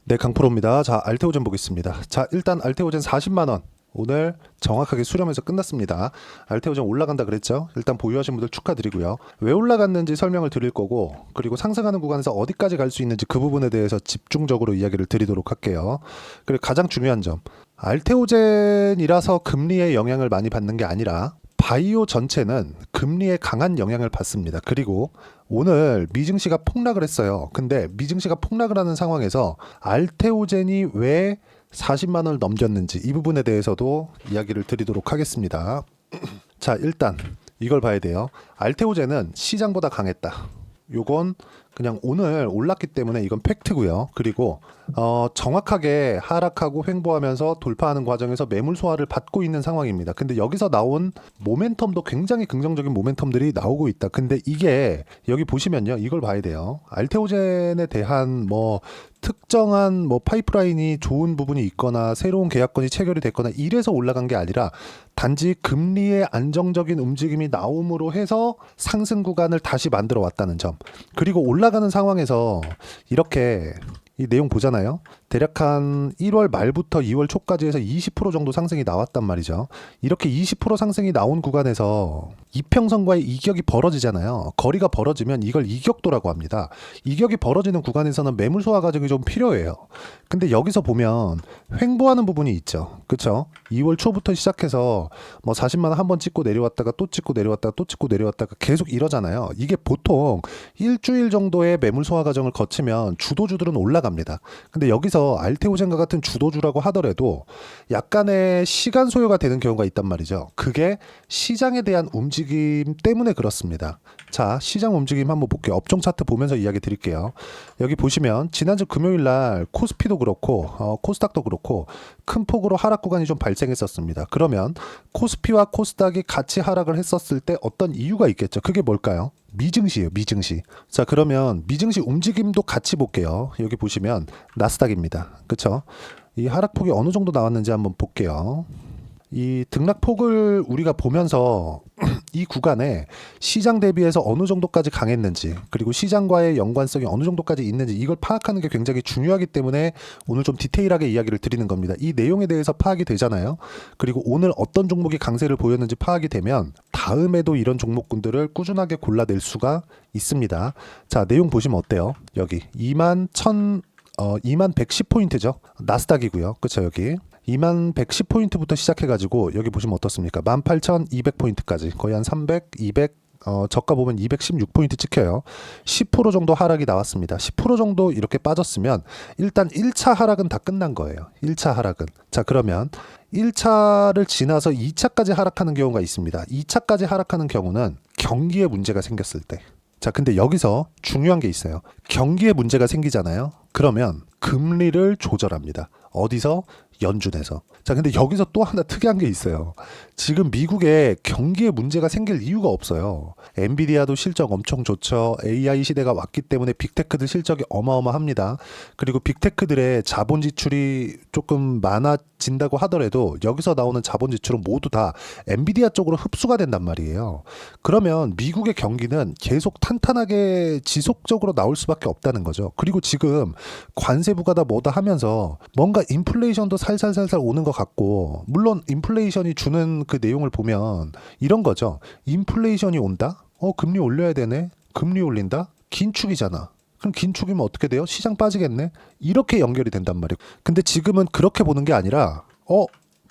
네, 강프로입니다. 자, 알테오젠 보겠습니다. 자, 일단 알테오젠 40만 원. 오늘 정확하게 수렴해서 끝났습니다. 알테오젠 올라간다 그랬죠? 일단 보유하신 분들 축하드리고요. 왜 올라갔는지 설명을 드릴 거고, 그리고 상승하는 구간에서 어디까지 갈 수 있는지 그 부분에 대해서 집중적으로 이야기를 드리도록 할게요. 그리고 가장 중요한 점, 알테오젠이라서 금리의 영향을 많이 받는 게 아니라 바이오 전체는 금리에 강한 영향을 받습니다. 그리고 오늘 미증시가 폭락을 했어요. 근데 미증시가 폭락을 하는 상황에서 알테오젠이 왜 40만 원을 넘겼는지 이 부분에 대해서도 이야기를 드리도록 하겠습니다. 자, 일단 이걸 봐야 돼요. 알테오젠은 시장보다 강했다. 요건 그냥 오늘 올랐기 때문에 이건 팩트고요. 그리고 정확하게 하락하고 횡보하면서 돌파하는 과정에서 매물 소화를 받고 있는 상황입니다. 근데 여기서 나온 모멘텀도 굉장히 긍정적인 모멘텀들이 나오고 있다. 근데 이게 여기 보시면요. 이걸 봐야 돼요. 알테오젠에 대한 특정한 파이프라인이 좋은 부분이 있거나 새로운 계약건이 체결이 됐거나 이래서 올라간 게 아니라 단지 금리의 안정적인 움직임이 나옴으로 해서 상승 구간을 다시 만들어 왔다는 점. 그리고 올라가는 상황에서 이렇게 이 내용 보잖아요. 대략 한 1월 말부터 2월 초까지 해서 20% 정도 상승이 나왔단 말이죠. 이렇게 20% 상승이 나온 구간에서 이평선과의 이격이 벌어지잖아요. 거리가 벌어지면 이걸 이격도라고 합니다. 이격이 벌어지는 구간에서는 매물 소화 과정이 좀 필요해요. 근데 여기서 보면 횡보하는 부분이 있죠. 그쵸? 2월 초부터 시작해서 40만 원 한 번 찍고 내려왔다가 또 찍고 내려왔다가 또 찍고 내려왔다가 계속 이러잖아요. 이게 보통 일주일 정도의 매물 소화 과정을 거치면 주도주들은 올라갑니다. 근데 여기서 알테오젠과 같은 주도주라고 하더라도 약간의 시간 소요가 되는 경우가 있단 말이죠. 그게 시장에 대한 움직임 때문에 그렇습니다. 자, 시장 움직임 한번 볼게요. 업종 차트 보면서 이야기 드릴게요. 여기 보시면 지난주 금요일 날 코스피도 그렇고 코스닥도 그렇고 큰 폭으로 하락 구간이 좀 발생했었습니다. 그러면 코스피와 코스닥이 같이 하락을 했었을 때 어떤 이유가 있겠죠. 그게 뭘까요? 미증시예요, 미증시. 자, 그러면 미증시 움직임도 같이 볼게요. 여기 보시면 나스닥입니다. 그쵸? 이 하락폭이 어느 정도 나왔는지 한번 볼게요. 이 등락폭을 우리가 보면서 이 구간에 시장 대비해서 어느 정도까지 강했는지, 그리고 시장과의 연관성이 어느 정도까지 있는지 이걸 파악하는 게 굉장히 중요하기 때문에 오늘 좀 디테일하게 이야기를 드리는 겁니다. 이 내용에 대해서 파악이 되잖아요. 그리고 오늘 어떤 종목이 강세를 보였는지 파악이 되면 다음에도 이런 종목군들을 꾸준하게 골라낼 수가 있습니다. 자, 내용 보시면 어때요? 여기 2110포인트죠. 나스닥이고요. 그쵸, 여기. 2110포인트부터 시작해가지고 여기 보시면 어떻습니까? 18,200포인트까지 거의 한 300, 200 저가 보면 216포인트 찍혀요. 10% 정도 하락이 나왔습니다. 10% 정도 이렇게 빠졌으면 일단 1차 하락은 다 끝난 거예요. 1차 하락은. 자, 그러면 1차를 지나서 2차까지 하락하는 경우가 있습니다. 2차까지 하락하는 경우는 경기에 문제가 생겼을 때. 자, 근데 여기서 중요한 게 있어요. 경기에 문제가 생기잖아요. 그러면 금리를 조절합니다. 어디서? 연준에서. 자, 근데 여기서 또 하나 특이한 게 있어요. 지금 미국에 경기에 문제가 생길 이유가 없어요. 엔비디아도 실적 엄청 좋죠. AI 시대가 왔기 때문에 빅테크들 실적이 어마어마합니다. 그리고 빅테크들의 자본 지출이 조금 많아진다고 하더라도 여기서 나오는 자본 지출은 모두 다 엔비디아 쪽으로 흡수가 된단 말이에요. 그러면 미국의 경기는 계속 탄탄하게 지속적으로 나올 수밖에 없다는 거죠. 그리고 지금 관세 부과다 뭐다 하면서 뭔가 인플레이션도 살살살살 오는 것 같고, 물론 인플레이션이 주는 그 내용을 보면 이런 거죠. 인플레이션이 온다? 금리 올려야 되네? 금리 올린다? 긴축이잖아. 그럼 긴축이면 어떻게 돼요? 시장 빠지겠네? 이렇게 연결이 된단 말이에요. 근데 지금은 그렇게 보는 게 아니라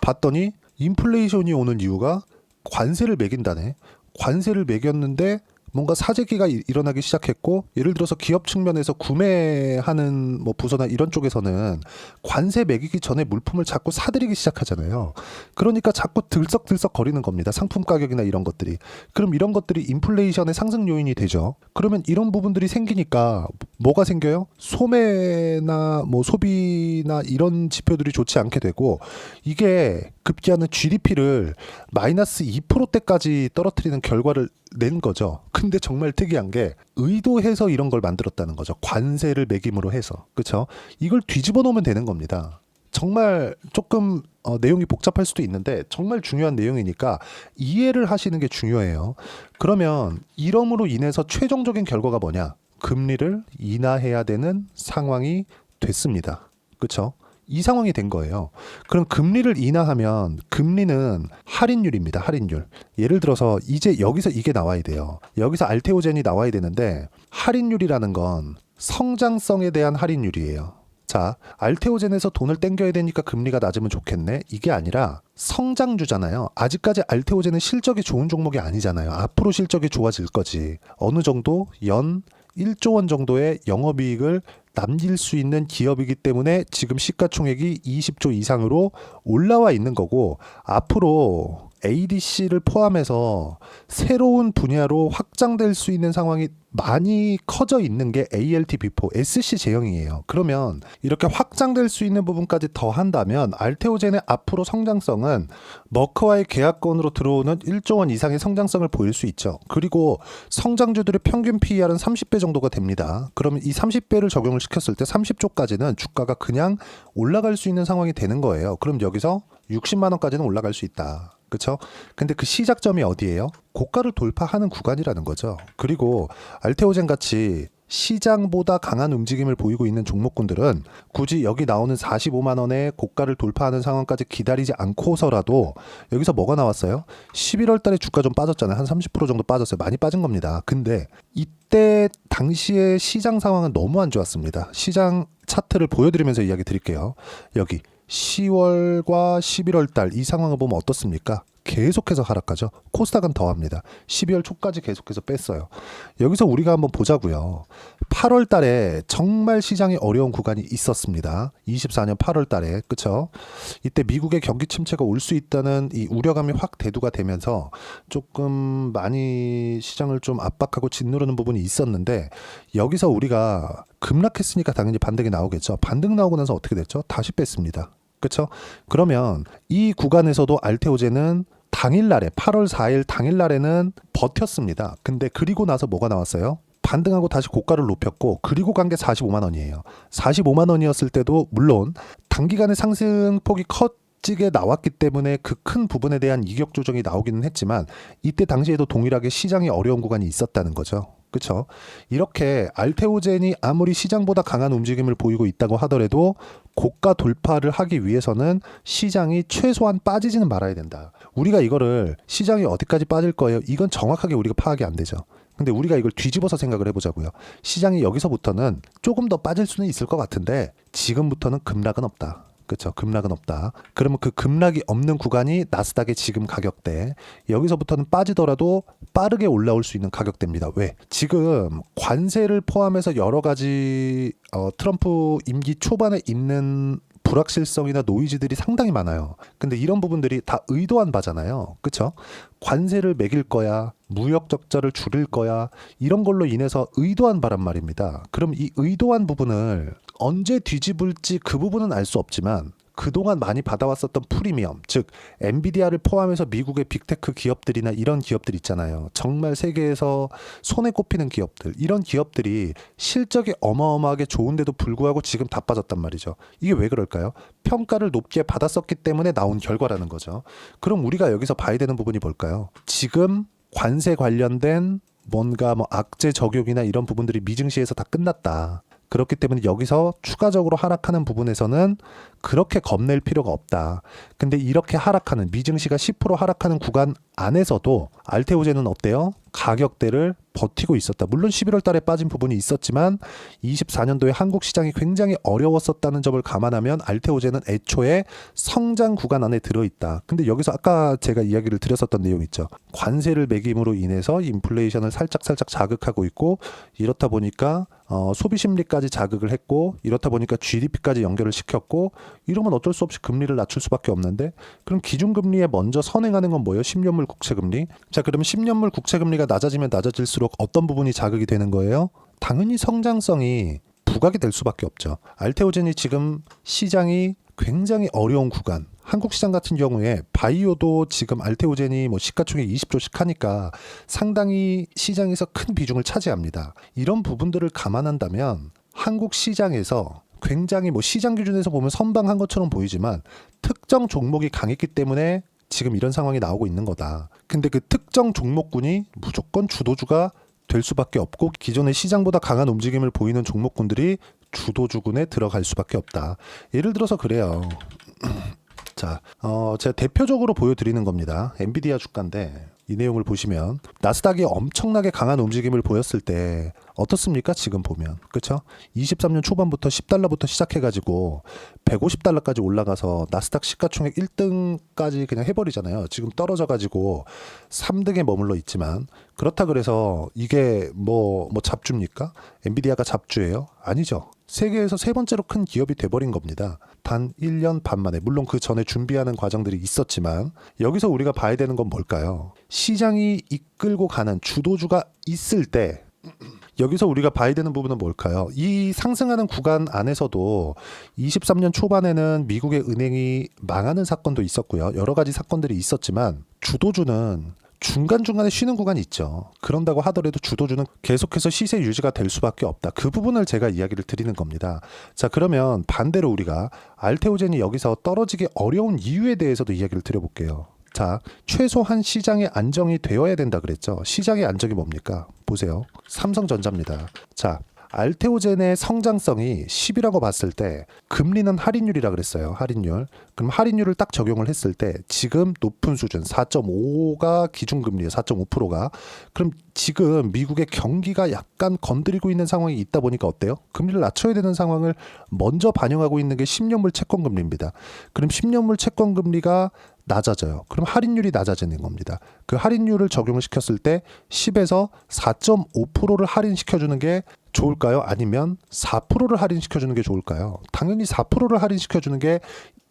봤더니 인플레이션이 오는 이유가 관세를 매긴다네. 관세를 매겼는데 뭔가 사재기가 일어나기 시작했고, 예를 들어서 기업 측면에서 구매하는 부서나 이런 쪽에서는 관세 매기기 전에 물품을 자꾸 사들이기 시작하잖아요. 그러니까 자꾸 들썩들썩 거리는 겁니다. 상품 가격이나 이런 것들이. 그럼 이런 것들이 인플레이션의 상승 요인이 되죠. 그러면 이런 부분들이 생기니까 뭐가 생겨요? 소매나 소비나 이런 지표들이 좋지 않게 되고, 이게 급기야는 GDP를 마이너스 2%대까지 떨어뜨리는 결과를 낸 거죠. 근데 정말 특이한 게 의도해서 이런 걸 만들었다는 거죠. 관세를 매김으로 해서. 그렇죠? 이걸 뒤집어 놓으면 되는 겁니다. 정말 조금 내용이 복잡할 수도 있는데 정말 중요한 내용이니까 이해를 하시는 게 중요해요. 그러면 이럼으로 인해서 최종적인 결과가 뭐냐? 금리를 인하해야 되는 상황이 됐습니다. 그렇죠? 이 상황이 된 거예요. 그럼 금리를 인하하면 금리는 할인율입니다. 할인율. 예를 들어서 이제 여기서 이게 나와야 돼요. 여기서 알테오젠이 나와야 되는데 할인율이라는 건 성장성에 대한 할인율이에요. 자, 알테오젠에서 돈을 땡겨야 되니까 금리가 낮으면 좋겠네. 이게 아니라 성장주잖아요. 아직까지 알테오젠은 실적이 좋은 종목이 아니잖아요. 앞으로 실적이 좋아질 거지. 어느 정도 연 1조 원 정도의 영업이익을 남길 수 있는 기업이기 때문에 지금 시가총액이 20조 이상으로 올라와 있는 거고, 앞으로 ADC를 포함해서 새로운 분야로 확장될 수 있는 상황이 많이 커져 있는 게 ALT 비포 SC 제형이에요. 그러면 이렇게 확장될 수 있는 부분까지 더 한다면 알테오젠의 앞으로 성장성은 머크와의 계약권으로 들어오는 1조 원 이상의 성장성을 보일 수 있죠. 그리고 성장주들의 평균 PER은 30배 정도가 됩니다. 그러면 이 30배를 적용을 시켰을 때 30조까지는 주가가 그냥 올라갈 수 있는 상황이 되는 거예요. 그럼 여기서 60만 원까지는 올라갈 수 있다. 그렇죠? 근데 그 시작점이 어디예요? 고가를 돌파하는 구간이라는 거죠. 그리고 알테오젠 같이 시장보다 강한 움직임을 보이고 있는 종목군들은 굳이 여기 나오는 45만 원의 고가를 돌파하는 상황까지 기다리지 않고서라도 여기서 뭐가 나왔어요? 11월 달에 주가 좀 빠졌잖아요. 한 30% 정도 빠졌어요. 많이 빠진 겁니다. 근데 이때 당시의 시장 상황은 너무 안 좋았습니다. 시장 차트를 보여드리면서 이야기 드릴게요. 여기 10월과 11월 달 이 상황을 보면 어떻습니까? 계속해서 하락하죠. 코스닥은 더합니다. 12월 초까지 계속해서 뺐어요. 여기서 우리가 한번 보자고요. 8월 달에 정말 시장이 어려운 구간이 있었습니다. 24년 8월 달에. 그쵸? 이때 미국의 경기 침체가 올 수 있다는 이 우려감이 확 대두가 되면서 조금 많이 시장을 좀 압박하고 짓누르는 부분이 있었는데, 여기서 우리가 급락했으니까 당연히 반등이 나오겠죠. 반등 나오고 나서 어떻게 됐죠? 다시 뺐습니다. 그렇죠? 그러면 이 구간에서도 알테오젠은 당일날에 8월 4일 당일날에는 버텼습니다. 근데 그리고 나서 뭐가 나왔어요? 반등하고 다시 고가를 높였고, 그리고 간 게 45만 원이에요. 45만 원이었을 때도 물론 단기간에 상승폭이 커지게 나왔기 때문에 그 큰 부분에 대한 이격 조정이 나오기는 했지만, 이때 당시에도 동일하게 시장이 어려운 구간이 있었다는 거죠. 그렇죠? 이렇게 알테오젠이 아무리 시장보다 강한 움직임을 보이고 있다고 하더라도 고가 돌파를 하기 위해서는 시장이 최소한 빠지지는 말아야 된다. 우리가 이거를 시장이 어디까지 빠질 거예요? 이건 정확하게 우리가 파악이 안 되죠. 근데 우리가 이걸 뒤집어서 생각을 해보자고요. 시장이 여기서부터는 조금 더 빠질 수는 있을 것 같은데 지금부터는 급락은 없다. 그렇죠. 급락은 없다. 그러면 그 급락이 없는 구간이 나스닥의 지금 가격대. 여기서부터는 빠지더라도 빠르게 올라올 수 있는 가격대입니다. 왜? 지금 관세를 포함해서 여러 가지 트럼프 임기 초반에 있는 불확실성이나 노이즈들이 상당히 많아요. 근데 이런 부분들이 다 의도한 바잖아요. 그렇죠? 관세를 매길 거야, 무역 적자를 줄일 거야, 이런 걸로 인해서 의도한 바란 말입니다. 그럼 이 의도한 부분을 언제 뒤집을지 그 부분은 알 수 없지만, 그동안 많이 받아왔었던 프리미엄, 즉 엔비디아를 포함해서 미국의 빅테크 기업들이나 이런 기업들 있잖아요. 정말 세계에서 손에 꼽히는 기업들, 이런 기업들이 실적이 어마어마하게 좋은데도 불구하고 지금 다 빠졌단 말이죠. 이게 왜 그럴까요? 평가를 높게 받았었기 때문에 나온 결과라는 거죠. 그럼 우리가 여기서 봐야 되는 부분이 뭘까요? 지금 관세 관련된 뭔가 악재 적용이나 이런 부분들이 미증시에서 다 끝났다. 그렇기 때문에 여기서 추가적으로 하락하는 부분에서는 그렇게 겁낼 필요가 없다. 근데 이렇게 하락하는, 미증시가 10% 하락하는 구간 안에서도 알테오젠은 어때요? 가격대를 버티고 있었다. 물론 11월 달에 빠진 부분이 있었지만 24년도에 한국 시장이 굉장히 어려웠었다는 점을 감안하면 알테오젠은 애초에 성장 구간 안에 들어있다. 근데 여기서 아까 제가 이야기를 드렸었던 내용 있죠. 관세를 매김으로 인해서 인플레이션을 살짝 자극하고 있고, 이렇다 보니까 소비 심리까지 자극을 했고, 이렇다 보니까 GDP까지 연결을 시켰고, 이러면 어쩔 수 없이 금리를 낮출 수밖에 없는데, 그럼 기준금리에 먼저 선행하는 건 뭐예요? 10년물 국채금리. 자, 그러면 10년물 국채금리가 낮아지면 낮아질수록 어떤 부분이 자극이 되는 거예요? 당연히 성장성이 부각이 될 수밖에 없죠. 알테오젠이 지금 시장이 굉장히 어려운 구간, 한국 시장 같은 경우에 바이오도 지금 알테오젠이 시가총액 20조씩 하니까 상당히 시장에서 큰 비중을 차지합니다. 이런 부분들을 감안한다면 한국 시장에서 굉장히 시장 기준에서 보면 선방한 것처럼 보이지만 특정 종목이 강했기 때문에 지금 이런 상황이 나오고 있는 거다. 근데 그 특정 종목군이 무조건 주도주가 될 수밖에 없고, 기존의 시장보다 강한 움직임을 보이는 종목군들이 주도주군에 들어갈 수밖에 없다. 예를 들어서 그래요. 자, 제가 대표적으로 보여드리는 겁니다. 엔비디아 주가인데 이 내용을 보시면 나스닥이 엄청나게 강한 움직임을 보였을 때 어떻습니까? 지금 보면 그렇죠? 23년 초반부터 $10부터 시작해가지고 $150까지 올라가서 나스닥 시가총액 1등까지 그냥 해버리잖아요. 지금 떨어져가지고 3등에 머물러 있지만 그렇다 그래서 이게 뭐 잡주입니까? 엔비디아가 잡주예요? 아니죠. 세계에서 세 번째로 큰 기업이 돼버린 겁니다. 단 1년 반 만에. 물론 그 전에 준비하는 과정들이 있었지만 여기서 우리가 봐야 되는 건 뭘까요? 시장이 이끌고 가는 주도주가 있을 때 여기서 우리가 봐야 되는 부분은 뭘까요? 이 상승하는 구간 안에서도 23년 초반에는 미국의 은행이 망하는 사건도 있었고요. 여러 가지 사건들이 있었지만 주도주는 중간중간에 쉬는 구간이 있죠. 그런다고 하더라도 주도주는 계속해서 시세 유지가 될 수밖에 없다. 그 부분을 제가 이야기를 드리는 겁니다. 자, 그러면 반대로 우리가 알테오젠이 여기서 떨어지기 어려운 이유에 대해서도 이야기를 드려볼게요. 자, 최소한 시장의 안정이 되어야 된다 그랬죠. 시장의 안정이 뭡니까? 보세요. 삼성전자입니다. 자, 알테오젠의 성장성이 10이라고 봤을 때 금리는 할인율이라 그랬어요. 할인율. 그럼 할인율을 딱 적용을 했을 때 지금 높은 수준 4.5가 기준금리예요. 4.5%가. 그럼 지금 미국의 경기가 약간 건드리고 있는 상황이 있다 보니까 어때요? 금리를 낮춰야 되는 상황을 먼저 반영하고 있는 게 10년물 채권금리입니다. 그럼 10년물 채권금리가 낮아져요. 그럼 할인율이 낮아지는 겁니다. 그 할인율을 적용을 시켰을 때 10에서 4.5%를 할인시켜주는 게 좋을까요? 아니면 4%를 할인시켜주는 게 좋을까요? 당연히 4%를 할인시켜주는 게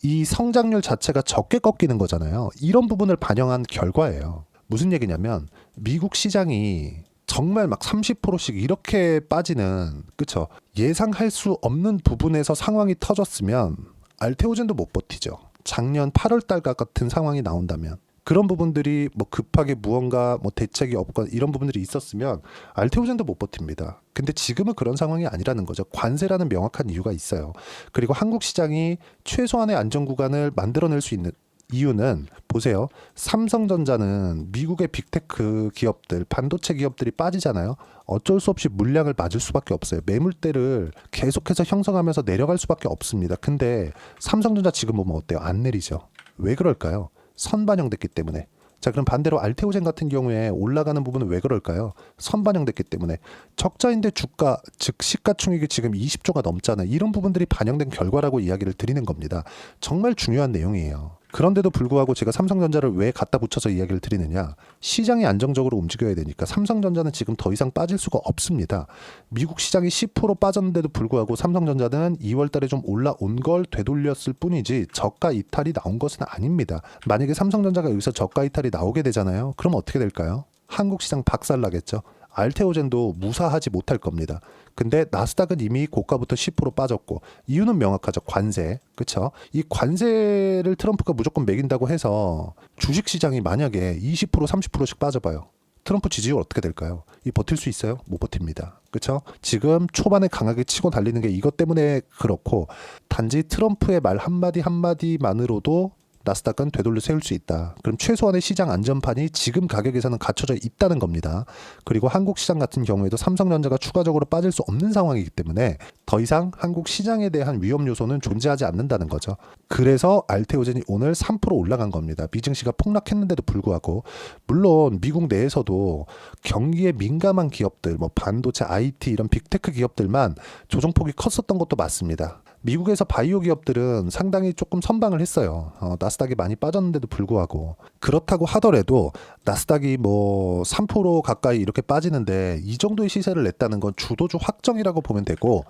이 성장률 자체가 적게 꺾이는 거잖아요. 이런 부분을 반영한 결과예요. 무슨 얘기냐면 미국 시장이 정말 막 30%씩 이렇게 빠지는, 그쵸? 예상할 수 없는 부분에서 상황이 터졌으면 알테오젠도 못 버티죠. 작년 8월 달 같은 상황이 나온다면 그런 부분들이 뭐 급하게 무언가 뭐 대책이 없거나 이런 부분들이 있었으면 알테오젠도 못 버팁니다. 근데 지금은 그런 상황이 아니라는 거죠. 관세라는 명확한 이유가 있어요. 그리고 한국 시장이 최소한의 안정 구간을 만들어낼 수 있는 이유는 보세요. 삼성전자는 미국의 빅테크 기업들, 반도체 기업들이 빠지잖아요. 어쩔 수 없이 물량을 맞을 수밖에 없어요. 매물대를 계속해서 형성하면서 내려갈 수밖에 없습니다. 근데 삼성전자 지금 보면 어때요? 안 내리죠. 왜 그럴까요? 선반영됐기 때문에. 자, 그럼 반대로 알테오젠 같은 경우에 올라가는 부분은 왜 그럴까요? 선반영됐기 때문에. 적자인데 주가, 즉 시가총액이 지금 20조가 넘잖아요. 이런 부분들이 반영된 결과라고 이야기를 드리는 겁니다. 정말 중요한 내용이에요. 그런데도 불구하고 제가 삼성전자를 왜 갖다 붙여서 이야기를 드리느냐? 시장이 안정적으로 움직여야 되니까 삼성전자는 지금 더 이상 빠질 수가 없습니다. 미국 시장이 10% 빠졌는데도 불구하고 삼성전자는 2월 달에 좀 올라온 걸 되돌렸을 뿐이지 저가 이탈이 나온 것은 아닙니다. 만약에 삼성전자가 여기서 저가 이탈이 나오게 되잖아요. 그럼 어떻게 될까요? 한국 시장 박살나겠죠. 알테오젠도 무사하지 못할 겁니다. 근데 나스닥은 이미 고가부터 10% 빠졌고 이유는 명확하죠. 관세. 그렇죠? 이 관세를 트럼프가 무조건 매긴다고 해서 주식시장이 만약에 20% 30%씩 빠져봐요. 트럼프 지지율 어떻게 될까요? 이 버틸 수 있어요? 못 버팁니다. 그렇죠? 지금 초반에 강하게 치고 달리는 게 이것 때문에 그렇고 단지 트럼프의 말 한마디 한마디만으로도 나스닥은 되돌려 세울 수 있다. 그럼 최소한의 시장 안전판이 지금 가격에서는 갖춰져 있다는 겁니다. 그리고 한국 시장 같은 경우에도 삼성전자가 추가적으로 빠질 수 없는 상황이기 때문에 더 이상 한국 시장에 대한 위험 요소는 존재하지 않는다는 거죠. 그래서 알테오젠이 오늘 3% 올라간 겁니다. 미증시가 폭락했는데도 불구하고. 물론 미국 내에서도 경기에 민감한 기업들, 뭐 반도체, IT 이런 빅테크 기업들만 조정폭이 컸었던 것도 맞습니다. 미국에서 바이오 기업들은 상당히 조금 선방을 했어요. 나스닥이 많이 빠졌는데도 불구하고. 그렇다고 하더라도 나스닥이 뭐 3% 가까이 이렇게 빠지는데 이 정도의 시세를 냈다는 건 주도주 확정이라고 보면 되고,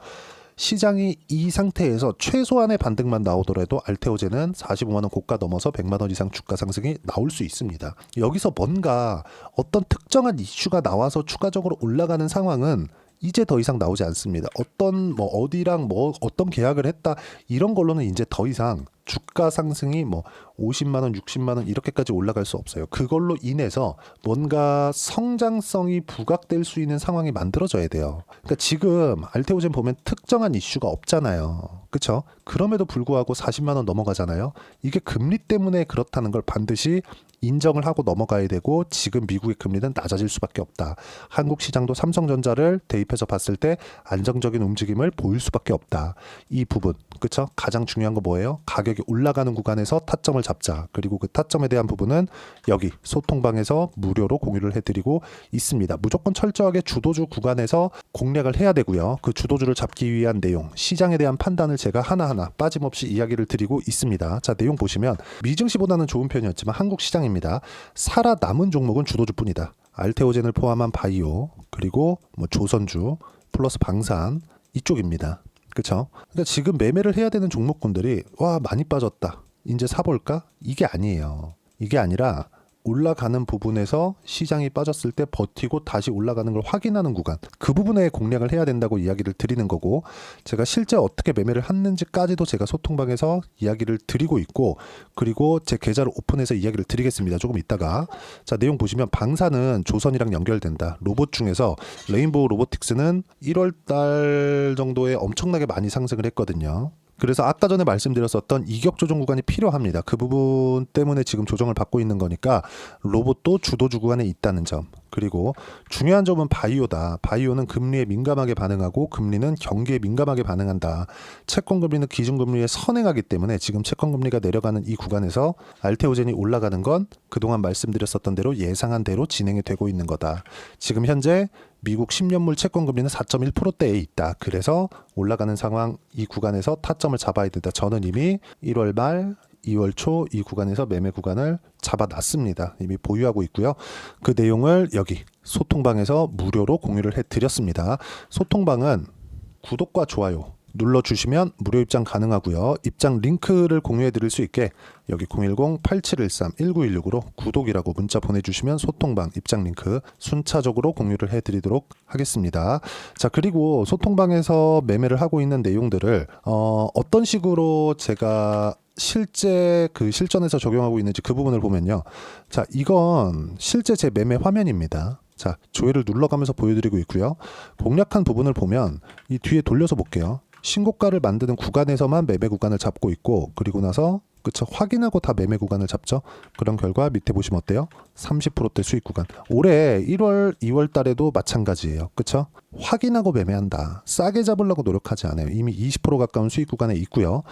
시장이 이 상태에서 최소한의 반등만 나오더라도 알테오젠은 45만 원 고가 넘어서 100만 원 이상 주가 상승이 나올 수 있습니다. 여기서 뭔가 어떤 특정한 이슈가 나와서 추가적으로 올라가는 상황은 이제 더 이상 나오지 않습니다. 어떤 뭐 어디랑 뭐 어떤 계약을 했다 이런 걸로는 이제 더 이상 주가 상승이 뭐 50만 원, 60만 원 이렇게까지 올라갈 수 없어요. 그걸로 인해서 뭔가 성장성이 부각될 수 있는 상황이 만들어져야 돼요. 그러니까 지금 알테오젠 보면 특정한 이슈가 없잖아요. 그렇죠? 그럼에도 불구하고 40만 원 넘어가잖아요. 이게 금리 때문에 그렇다는 걸 반드시 인정을 하고 넘어가야 되고, 지금 미국의 금리는 낮아질 수밖에 없다. 한국 시장도 삼성전자를 대입해서 봤을 때 안정적인 움직임을 보일 수밖에 없다. 이 부분, 그렇죠? 가장 중요한 거 뭐예요? 가격이 올라가는 구간에서 타점을 잡자. 그리고 그 타점에 대한 부분은 여기 소통방에서 무료로 공유를 해드리고 있습니다. 무조건 철저하게 주도주 구간에서 공략을 해야 되고요. 그 주도주를 잡기 위한 내용, 시장에 대한 판단을 제가 하나하나 빠짐없이 이야기를 드리고 있습니다. 자, 내용 보시면 미증시보다는 좋은 편이었지만 한국 시장입니다. 살아남은 종목은 주도주뿐이다. 알테오젠을 포함한 바이오, 그리고 뭐 조선주 플러스 방산 이쪽입니다. 그렇죠? 그러니까 지금 매매를 해야 되는 종목군들이 와 많이 빠졌다, 이제 사볼까? 이게 아니에요. 이게 아니라 올라가는 부분에서 시장이 빠졌을 때 버티고 다시 올라가는 걸 확인하는 구간, 그 부분에 공략을 해야 된다고 이야기를 드리는 거고, 제가 실제 어떻게 매매를 했는지까지도 제가 소통방에서 이야기를 드리고 있고, 그리고 제 계좌를 오픈해서 이야기를 드리겠습니다. 조금 있다가. 자, 내용 보시면 방사는 조선이랑 연결된다. 로봇 중에서 레인보우 로보틱스는 1월 달 정도에 엄청나게 많이 상승을 했거든요. 그래서 아까 전에 말씀드렸었던 이격 조정 구간이 필요합니다. 그 부분 때문에 지금 조정을 받고 있는 거니까 로봇도 주도주 구간에 있다는 점. 그리고 중요한 점은 바이오다. 바이오는 금리에 민감하게 반응하고 금리는 경기에 민감하게 반응한다. 채권금리는 기준금리에 선행하기 때문에 지금 채권금리가 내려가는 이 구간에서 알테오젠이 올라가는 건 그동안 말씀드렸었던 대로 예상한 대로 진행이 되고 있는 거다. 지금 현재 미국 10년물 채권금리는 4.1%대에 있다. 그래서 올라가는 상황, 이 구간에서 타점을 잡아야 된다. 저는 이미 1월 말 2월 초 이 구간에서 매매 구간을 잡아놨습니다. 이미 보유하고 있고요. 그 내용을 여기 소통방에서 무료로 공유를 해드렸습니다. 소통방은 구독과 좋아요 눌러주시면 무료 입장 가능하고요. 입장 링크를 공유해 드릴 수 있게 여기 010-8713-1916으로 구독이라고 문자 보내주시면 소통방 입장 링크 순차적으로 공유를 해드리도록 하겠습니다. 자, 그리고 소통방에서 매매를 하고 있는 내용들을 어떤 식으로 제가 실제 그 실전에서 적용하고 있는지 그 부분을 보면요. 자, 이건 실제 제 매매 화면입니다. 자, 조회를 눌러가면서 보여드리고 있고요. 공략한 부분을 보면 이 뒤에 돌려서 볼게요. 신고가를 만드는 구간에서만 매매 구간을 잡고 있고, 그리고 나서 그쵸, 확인하고 다 매매 구간을 잡죠. 그런 결과 밑에 보시면 어때요? 30%대 수익 구간. 올해 1월, 2월 달에도 마찬가지예요. 그쵸? 확인하고 매매한다. 싸게 잡으려고 노력하지 않아요. 이미 20% 가까운 수익 구간에 있고요.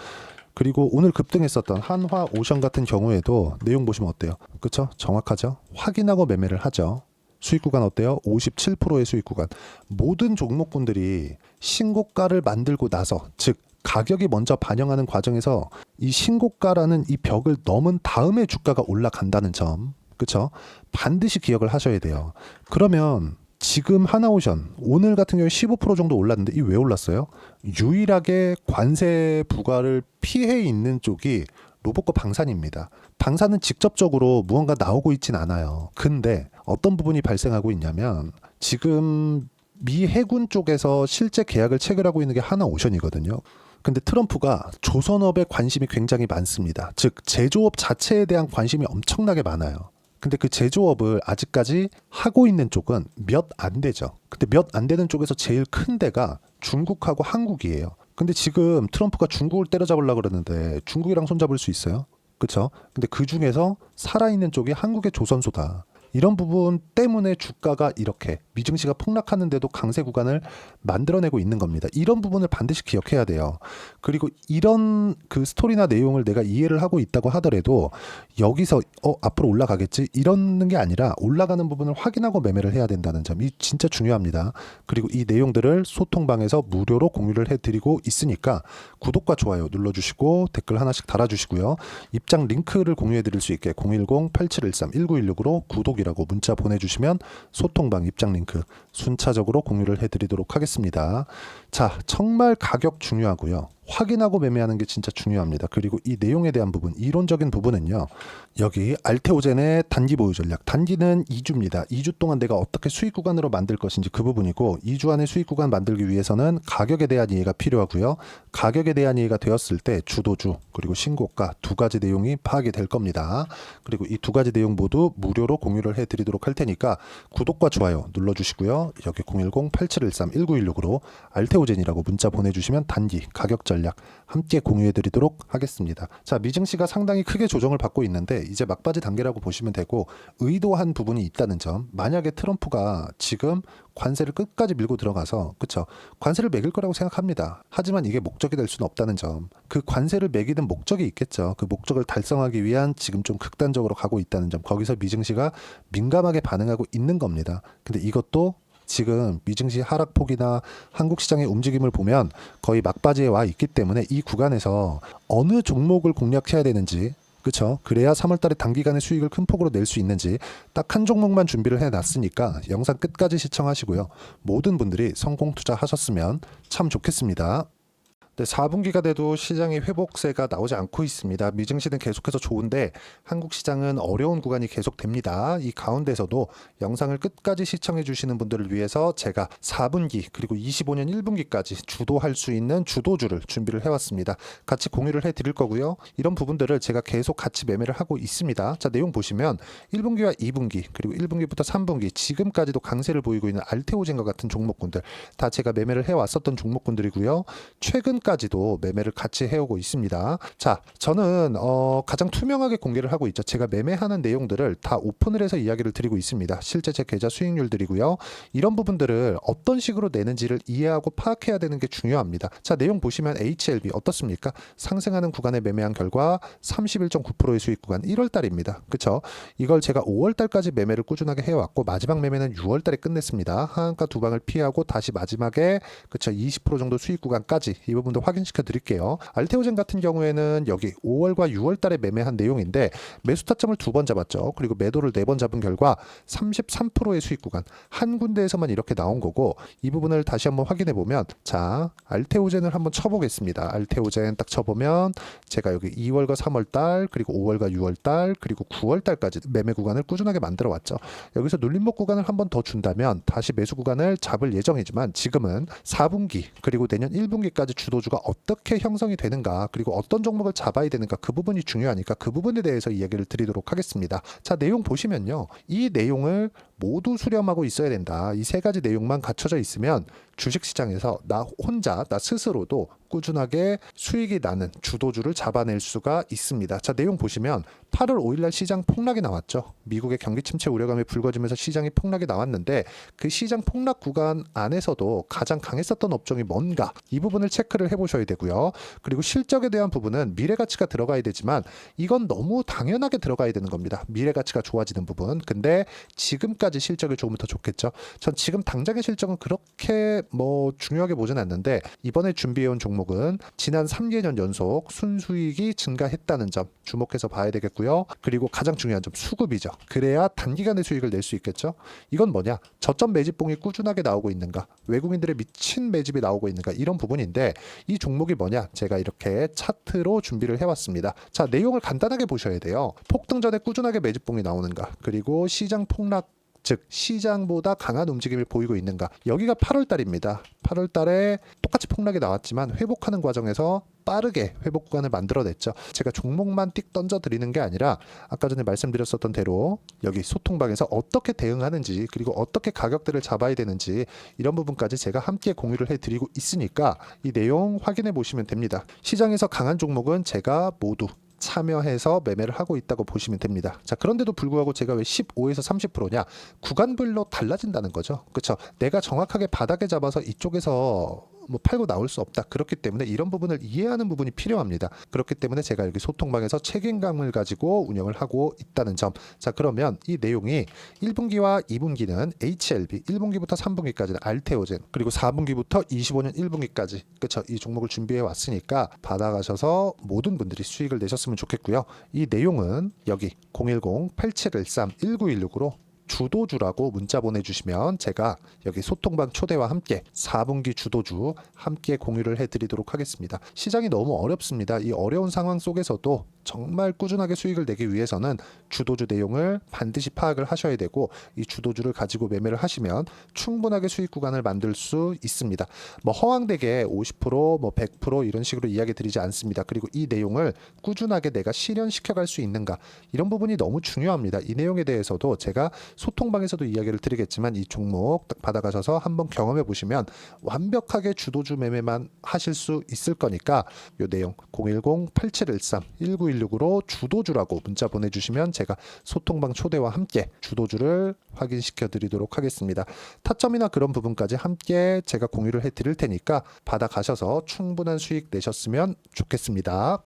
그리고 오늘 급등했었던 한화 오션 같은 경우에도 내용 보시면 어때요? 그쵸? 정확하죠? 확인하고 매매를 하죠. 수익 구간 어때요? 57%의 수익 구간. 모든 종목군들이 신고가를 만들고 나서, 즉 가격이 먼저 반영하는 과정에서 이 신고가라는 이 벽을 넘은 다음에 주가가 올라간다는 점, 그렇죠? 반드시 기억을 하셔야 돼요. 그러면 지금 하나오션 오늘 같은 경우에 15% 정도 올랐는데 이 왜 올랐어요? 유일하게 관세 부과를 피해 있는 쪽이 로봇과 방산입니다. 방산은 직접적으로 무언가 나오고 있진 않아요. 근데 어떤 부분이 발생하고 있냐면 지금 미 해군 쪽에서 실제 계약을 체결하고 있는 게 하나오션이거든요. 근데 트럼프가 조선업에 관심이 굉장히 많습니다. 즉 제조업 자체에 대한 관심이 엄청나게 많아요. 근데 그 제조업을 아직까지 하고 있는 쪽은 몇 안 되죠. 근데 몇 안 되는 쪽에서 제일 큰 데가 중국하고 한국이에요. 근데 지금 트럼프가 중국을 때려잡으려고 그러는데 중국이랑 손잡을 수 있어요? 그렇죠? 근데 그 중에서 살아있는 쪽이 한국의 조선소다. 이런 부분 때문에 주가가 이렇게 미증시가 폭락하는데도 강세 구간을 만들어내고 있는 겁니다. 이런 부분을 반드시 기억해야 돼요. 그리고 이런 그 스토리나 내용을 내가 이해를 하고 있다고 하더라도 여기서 앞으로 올라가겠지 이러는 게 아니라 올라가는 부분을 확인하고 매매를 해야 된다는 점이 진짜 중요합니다. 그리고 이 내용들을 소통방에서 무료로 공유를 해드리고 있으니까 구독과 좋아요 눌러주시고 댓글 하나씩 달아주시고요. 입장 링크를 공유해드릴 수 있게 010-8713-1916으로 구독이라고 문자 보내주시면 소통방 입장 링크 순차적으로 공유를 해드리도록 하겠습니다. 자, 정말 가격 중요하고요. 확인하고 매매하는 게 진짜 중요합니다. 그리고 이 내용에 대한 부분, 이론적인 부분은요. 여기 알테오젠의 단기 보유 전략. 단기는 2주입니다. 2주 동안 내가 어떻게 수익 구간으로 만들 것인지 그 부분이고 2주 안에 수익 구간 만들기 위해서는 가격에 대한 이해가 필요하고요. 가격에 대한 이해가 되었을 때 주도주 그리고 신고가 두 가지 내용이 파악이 될 겁니다. 그리고 이 두 가지 내용 모두 무료로 공유를 해드리도록 할 테니까 구독과 좋아요 눌러주시고요. 여기 010-8713-1916으로 알테오젠이라고 문자 보내주시면 단기 가격 전략 함께 공유해드리도록 하겠습니다. 자, 미증시가 상당히 크게 조정을 받고 있는데 이제 막바지 단계라고 보시면 되고 의도한 부분이 있다는 점. 만약에 트럼프가 지금 관세를 끝까지 밀고 들어가서 그쵸 관세를 매길 거라고 생각합니다. 하지만 이게 목적이 될 수는 없다는 점. 그 관세를 매기는 목적이 있겠죠. 그 목적을 달성하기 위한 지금 좀 극단적으로 가고 있다는 점. 거기서 미증시가 민감하게 반응하고 있는 겁니다. 근데 이것도 지금 미증시 하락폭이나 한국 시장의 움직임을 보면 거의 막바지에 와 있기 때문에 이 구간에서 어느 종목을 공략해야 되는지 그렇죠. 그래야 3월달에 단기간에 수익을 큰 폭으로 낼 수 있는지 딱 한 종목만 준비를 해놨으니까 영상 끝까지 시청하시고요. 모든 분들이 성공 투자하셨으면 참 좋겠습니다. 4분기가 돼도 시장의 회복세가 나오지 않고 있습니다. 미증시는 계속해서 좋은데 한국 시장은 어려운 구간이 계속됩니다. 이 가운데서도 영상을 끝까지 시청해 주시는 분들을 위해서 제가 4분기 그리고 25년 1분기까지 주도할 수 있는 주도주를 준비를 해왔습니다. 같이 공유를 해드릴 거고요. 이런 부분들을 제가 계속 같이 매매를 하고 있습니다. 자, 내용 보시면 1분기와 2분기 그리고 1분기부터 3분기 지금까지도 강세를 보이고 있는 알테오젠과 같은 종목군들 다 제가 매매를 해왔었던 종목군들이고요. 최근까지도 매매를 같이 해오고 있습니다. 자, 저는 가장 투명하게 공개를 하고 있죠. 제가 매매하는 내용들을 다 오픈을 해서 이야기를 드리고 있습니다. 실제 제 계좌 수익률들이고요. 이런 부분들을 어떤 식으로 내는지를 이해하고 파악해야 되는 게 중요합니다. 자, 내용 보시면 HLB 어떻습니까? 상승하는 구간에 매매한 결과 31.9%의 수익 구간 1월달입니다. 그쵸? 이걸 제가 5월달까지 매매를 꾸준하게 해왔고 마지막 매매는 6월달에 끝냈습니다. 하한가 두 방을 피하고 다시 마지막에 그쵸 20% 정도 수익 구간까지 이 부분도 확인시켜 드릴게요. 알테오젠 같은 경우에는 여기 5월과 6월 달에 매매한 내용인데 매수 타점을 2번 잡았죠. 그리고 매도를 4번 잡은 결과 33%의 수익 구간 한 군데에서만 이렇게 나온 거고 이 부분을 다시 한번 확인해 보면 자, 알테오젠을 한번 쳐보겠습니다. 알테오젠 딱 쳐보면 제가 여기 2월과 3월 달 그리고 5월과 6월 달 그리고 9월 달까지 매매 구간을 꾸준하게 만들어 왔죠. 여기서 눌림목 구간을 한번 더 준다면 다시 매수 구간을 잡을 예정이지만 지금은 4분기 그리고 내년 1분기까지 주도주가 어떻게 형성이 되는가 그리고 어떤 종목을 잡아야 되는가 그 부분이 중요하니까 그 부분에 대해서 이야기를 드리도록 하겠습니다. 자, 내용 보시면요. 이 내용을 모두 수렴하고 있어야 된다. 이 세 가지 내용만 갖춰져 있으면 주식시장에서 나 혼자 나 스스로도 꾸준하게 수익이 나는 주도주를 잡아낼 수가 있습니다. 자, 내용 보시면 8월 5일날 시장 폭락이 나왔죠. 미국의 경기 침체 우려감이 불거지면서 시장이 폭락이 나왔는데 그 시장 폭락 구간 안에서도 가장 강했었던 업종이 뭔가 이 부분을 체크를 해보셔야 되고요. 그리고 실적에 대한 부분은 미래가치가 들어가야 되지만 이건 너무 당연하게 들어가야 되는 겁니다. 미래가치가 좋아지는 부분. 근데 지금까지 실적이 조금 더 좋겠죠. 전 지금 당장의 실적은 그렇게 중요하게 보진 않는데 이번에 준비해온 종목은 지난 3개년 연속 순수익이 증가했다는 점 주목해서 봐야 되겠고요. 그리고 가장 중요한 점 수급이죠. 그래야 단기간에 수익을 낼 수 있겠죠. 이건 뭐냐? 저점 매집봉이 꾸준하게 나오고 있는가? 외국인들의 미친 매집이 나오고 있는가? 이런 부분인데 이 종목이 뭐냐? 제가 이렇게 차트로 준비를 해왔습니다. 자, 내용을 간단하게 보셔야 돼요. 폭등 전에 꾸준하게 매집봉이 나오는가? 그리고 시장 폭락 즉 시장보다 강한 움직임을 보이고 있는가. 여기가 8월 달입니다. 8월 달에 똑같이 폭락이 나왔지만 회복하는 과정에서 빠르게 회복 구간을 만들어냈죠. 제가 종목만 띡 던져드리는 게 아니라 아까 전에 말씀드렸었던 대로 여기 소통방에서 어떻게 대응하는지 그리고 어떻게 가격대를 잡아야 되는지 이런 부분까지 제가 함께 공유를 해드리고 있으니까 이 내용 확인해 보시면 됩니다. 시장에서 강한 종목은 제가 모두 참여해서 매매를 하고 있다고 보시면 됩니다. 자, 그런데도 불구하고 제가 왜 15에서 30%냐? 구간별로 달라진다는 거죠. 그렇죠? 내가 정확하게 바닥에 잡아서 이쪽에서 팔고 나올 수 없다. 그렇기 때문에 이런 부분을 이해하는 부분이 필요합니다. 그렇기 때문에 제가 여기 소통방에서 책임감을 가지고 운영을 하고 있다는 점. 자, 그러면 이 내용이 1분기와 2분기는 HLB, 1분기부터 3분기까지는 알테오젠, 그리고 4분기부터 25년 1분기까지 그렇죠. 이 종목을 준비해 왔으니까 받아가셔서 모든 분들이 수익을 내셨으면 좋겠고요. 이 내용은 여기 010-8713-1916으로 주도주라고 문자 보내주시면 제가 여기 소통방 초대와 함께 4분기 주도주 함께 공유를 해드리도록 하겠습니다. 시장이 너무 어렵습니다. 이 어려운 상황 속에서도 정말 꾸준하게 수익을 내기 위해서는 주도주 내용을 반드시 파악을 하셔야 되고, 이 주도주를 가지고 매매를 하시면 충분하게 수익 구간을 만들 수 있습니다. 뭐 허황되게 50%, 뭐 100% 이런 식으로 이야기 드리지 않습니다. 그리고 이 내용을 꾸준하게 내가 실현시켜 갈 수 있는가, 이런 부분이 너무 중요합니다. 이 내용에 대해서도 제가 소통방에서도 이야기를 드리겠지만, 이 종목 딱 받아가셔서 한번 경험해 보시면 완벽하게 주도주 매매만 하실 수 있을 거니까, 이 내용 010-8713-1916으로 주도주라고 문자 보내주시면 제가 소통방 초대와 함께 주도주를 확인시켜 드리도록 하겠습니다. 타점이나 그런 부분까지 함께 제가 공유를 해 드릴 테니까 받아가셔서 충분한 수익 내셨으면 좋겠습니다.